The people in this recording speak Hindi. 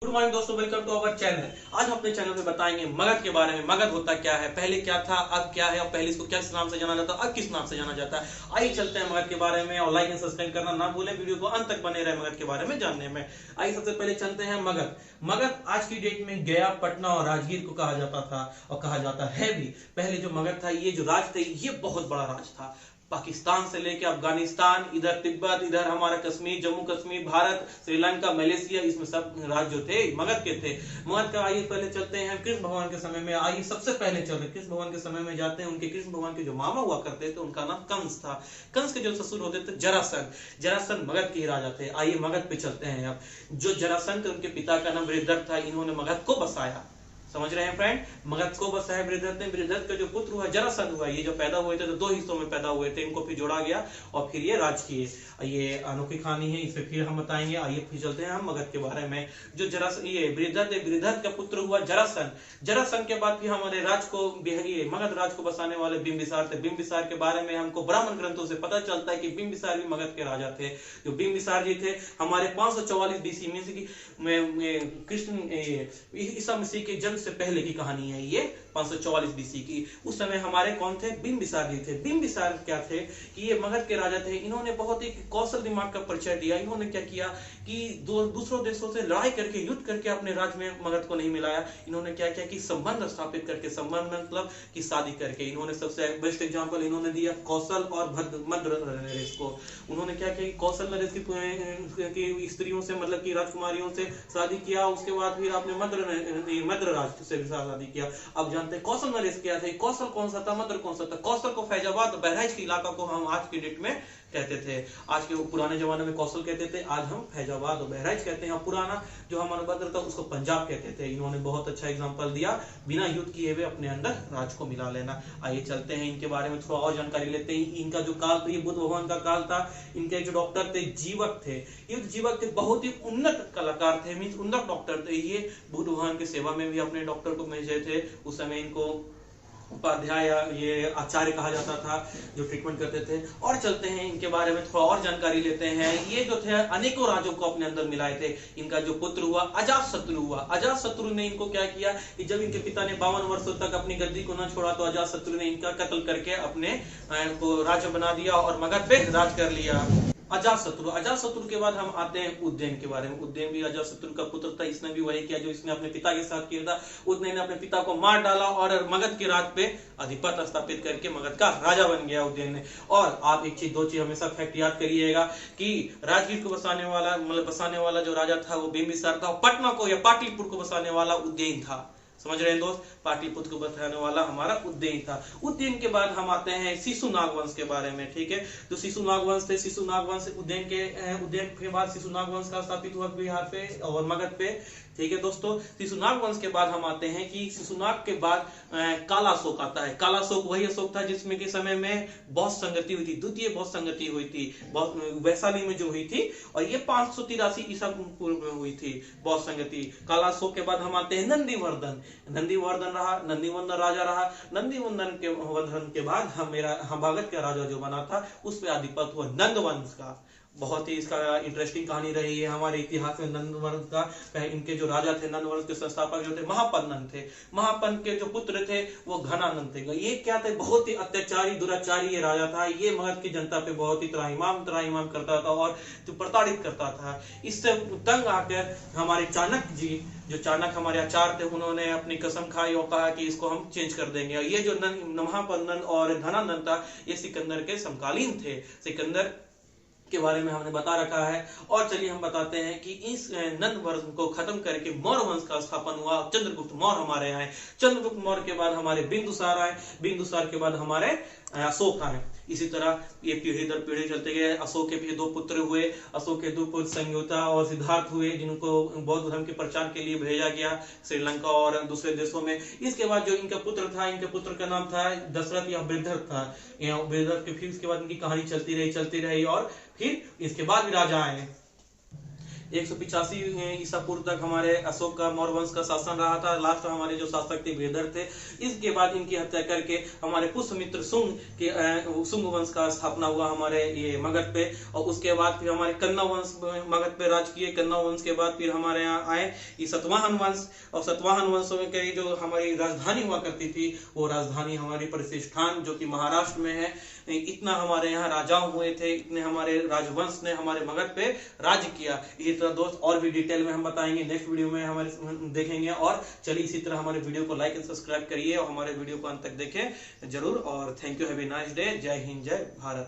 गुड मॉर्निंग दोस्तों, वेलकम टू अवर चैनल। आज हम अपने चैनल पे बताएंगे मगध के बारे में। मगध होता क्या है, पहले क्या था, अब क्या है, और पहले इसको किस नाम से जाना जाता है, अब किस नाम से जाना जाता है। आइए चलते हैं मगध के बारे में, और लाइक एंड सब्सक्राइब करना ना भूलें। वीडियो को अंत तक बने रहे मगध के बारे में जानने में। आइए सबसे पहले चलते हैं मगध। मगध आज की डेट में गया, पटना और राजगीर को कहा जाता था, और कहा जाता है भी। पहले जो मगध था, ये जो राज थे, ये बहुत बड़ा राज था। पाकिस्तान से लेके अफगानिस्तान, इधर तिब्बत, इधर हमारा कश्मीर, जम्मू कश्मीर, भारत, श्रीलंका, मलेशिया, इसमें सब राज्य जो थे मगध के थे। मगध का आइए पहले चलते हैं कृष्ण भगवान के समय में। आइए सबसे पहले चलते कृष्ण भगवान के समय में जाते हैं। उनके कृष्ण भगवान के जो मामा हुआ करते थे, उनका नाम कंस था। कंस के जो ससुर होते थे जरासंध। जरासंध मगध के ही राजा थे। आइए मगध पे चलते हैं। अब जो जरासंध, उनके पिता का नाम बृहद्रथ था। इन्होंने मगध को बसाया। समझ रहे हैं फ्रेंड, मगध को बसाया बृहद्रथ ने। बृहद्रथ का जो पुत्र हुआ जरासंध हुआ, ये जो पैदा हुए थे तो दो हिस्सों में पैदा हुए थे। इनको फिर जोड़ा गया और फिर ये राज किए। ये अनोखी कहानी है, इसे फिर हम बताएंगे। आइए फिर चलते हैं हम मगध के बारे में। जो जरासंध, ये बृहद्रथ का पुत्र हुआ जरासंध। जरासंध के बाद फिर हमारे राज को, मगध राज को बसाने वाले बिंबिसार थे। बिंबिसार के बारे में हमको ब्राह्मण ग्रंथों से पता चलता है कि बिंबिसार भी मगध के राजा थे। जो बिंबिसार जी थे, हमारे 544 बीसी में कृष्ण ईसा मसीह के जन्म से पहले की कहानी है। ये 544 बीसी की। उस समय हमारे कौन थे, बिंबिसार जी थे। बिंबिसार क्या थे कि ये मगध के राजा थे। इन्होंने बहुत ही कौशल दिमाग का परिचय दिया। इन्होंने क्या किया कि दूसरों देशों से लड़ाई करके, युद्ध करके अपने राज्य में मगध को नहीं मिलाया। इन्होंने क्या किया कि संबंध स्थापित करके, संबंध मतलब कि शादी करके। इन्होंने सबसे बेस्ट एग्जांपल इन्होंने दिया कौशल और मद्र नरेश को। उन्होंने क्या किया कि कौशल नरेश की स्त्रियों से, मतलब की राजकुमारियों से शादी किया। उसके बाद फिर आपने मद्र राज से शादी किया। अब जानते हैं कौशल नरेश क्या थे। कौशल कौन सा था, मद्र कौन सा था। कौशल को फैजाबाद बहराइच के इलाका को हम आज की डेट में कहते थे। आज के पुराने जमाने में कौशल कहते थे, आज हम फैजाबाद और बहराइच कहते हैं। पुराना जो हमारा मद्र था उसको पंजाब कहते थे। इन्होंने बहुत अच्छा एग्जांपल दिया, बिना युद्ध किए हुए अपने अंदर राज को मिला लेना। आइए चलते हैं इनके बारे में थोड़ा और जानकारी लेते हैं। इनका जो काल था, ये बुद्ध भगवान का काल था। इनके जो डॉक्टर थे, जीवक थे। ये जीवक थे, बहुत ही उन्नत कलाकार थे, मीन्स उन्नत डॉक्टर थे। ये बुद्ध भगवान की सेवा में भी अपने डॉक्टर को भेजे थे। उस समय इनको उपाध्याय या ये आचार्य कहा जाता था, जो ट्रीटमेंट करते थे। और चलते हैं इनके बारे में थोड़ा और जानकारी लेते हैं। ये जो थे अनेकों राज्यों को अपने अंदर मिलाए थे। इनका जो पुत्र हुआ अजातशत्रु हुआ। अजातशत्रु ने इनको क्या किया कि जब इनके पिता ने 52 वर्षों तक अपनी गद्दी को न छोड़ा, तो अजातशत्रु ने इनका कत्ल करके अपने को राज्य बना दिया और मगध पे राज कर लिया। अजातशत्रु के बाद हम आते हैं उज्जैन के बारे में। उज्जैन भी अजातशत्रु का पुत्र था। इसने भी वही किया जो इसने अपने पिता के साथ किया था। उज्जैन ने अपने पिता को मार डाला और मगध के राज पे अधिपत्य स्थापित करके मगध का राजा बन गया उज्जैन ने। और आप एक चीज, दो चीज हमेशा फैक्ट याद करिएगा कि राजगीर को बसाने वाला जो राजा था वो बिंबिसार था, और पटना को या पाटलिपुत्र को बसाने वाला उज्जैन था। समझ रहे हैं दोस्त, पाटलिपुत्र को बसाने वाला हमारा उज्जैन था। उज्जैन के बाद हम आते हैं शिशुनाग वंश के बारे में। ठीक है, तो शिशुनाग वंश थे। शिशुनाग वंश उज्जैन के बाद शिशुनाग वंश का स्थापित हुआ बिहार पे और मगध पे। ठीक है दोस्तों, शिशुनाग वंश के बाद हम आते हैं कि शिशुनाग के बाद काला अशोक आता है। काला अशोक वही अशोक था जिसमें के समय में बहुत संगति हुई थी, द्वितीय बहुत संगति हुई थी, बहुत वैशाली में जो हुई थी। और ये 583 ईसा पूर्व में हुई थी बहुत संगति। काला अशोक के बाद हम आते हैं नंदीवर्धन। नंदीवर्धन राजा रहा। नंदीवर्धन के बाद हम मगध का राजा जो बना था, उस पर आधिपत्य हुआ नंद वंश का। बहुत ही इसका इंटरेस्टिंग कहानी रही है हमारे इतिहास में नंद वंश का। इनके जो राजा थे, नंद वंश के संस्थापक जो थे, महापन्नन थे। महापन्न के जो पुत्र थे वो घनानंद थे। ये क्या थे, बहुत ही अत्याचारी दुराचारी ये राजा था। ये मगध की जनता पे बहुत ही त्राहिमाम करता था और प्रताड़ित करता था। इससे तंग आकर हमारे चाणक्य जी, जो चाणक्य हमारे आचार्य थे, उन्होंने अपनी कसम खाई और कहा कि इसको हम चेंज कर देंगे। और ये जो महापन्नन और घनानंद था, ये सिकंदर के समकालीन थे। सिकंदर के बारे में हमने बता रखा है। और चलिए हम बताते हैं कि इस नंद वंश को खत्म करके मौर्य वंश का स्थापन हुआ। चंद्रगुप्त मौर्य हमारे आए। चंद्रगुप्त मौर्य के बाद हमारे बिंदुसार आए। बिंदुसार के बाद हमारे अशोक आए। इसी तरह ये पीढ़ी दर पीढ़ी चलते गए। अशोक के भी दो पुत्र हुए। अशोक के दो पुत्र संयुक्ता और सिद्धार्थ हुए, जिनको बौद्ध धर्म के प्रचार के लिए भेजा गया श्रीलंका और दूसरे देशों में। इसके बाद जो इनका पुत्र था, इनके पुत्र का नाम था दशरथ या बृहद्रथ था। बृहद्रथ के फिर इसके बाद इनकी कहानी चलती रही और फिर इसके बाद भी राजा आए। 185 ईसा पूर्व तक हमारे अशोक का मौर्य वंश का शासन रहा था। लास्ट हमारे जो शासक थे वेदर थे। इसके बाद इनकी हत्या करके हमारे पुष्यमित्र शुंग वंश का स्थापना हुआ हमारे ये मगध पे। और उसके बाद फिर हमारे कन्नौ वंश मगध पे राज किए। कन्नौ वंश के बाद फिर हमारे यहाँ आए ये सतवाहन वंश। और सतवाहन वंश में जो हमारी राजधानी हुआ करती थी वो राजधानी हमारी प्रतिष्ठान जो कि महाराष्ट्र में है। इतना हमारे यहाँ राजा हुए थे, इतने हमारे राजवंश ने हमारे मगध पे राज किया। इसी तरह दोस्त और भी डिटेल में हम बताएंगे, नेक्स्ट वीडियो में हमारे देखेंगे। और चलिए इसी तरह हमारे वीडियो को लाइक एंड सब्सक्राइब करिए और हमारे वीडियो को अंत तक देखें जरूर। और thank you, have a nice day. जय हिंद, जय भारत।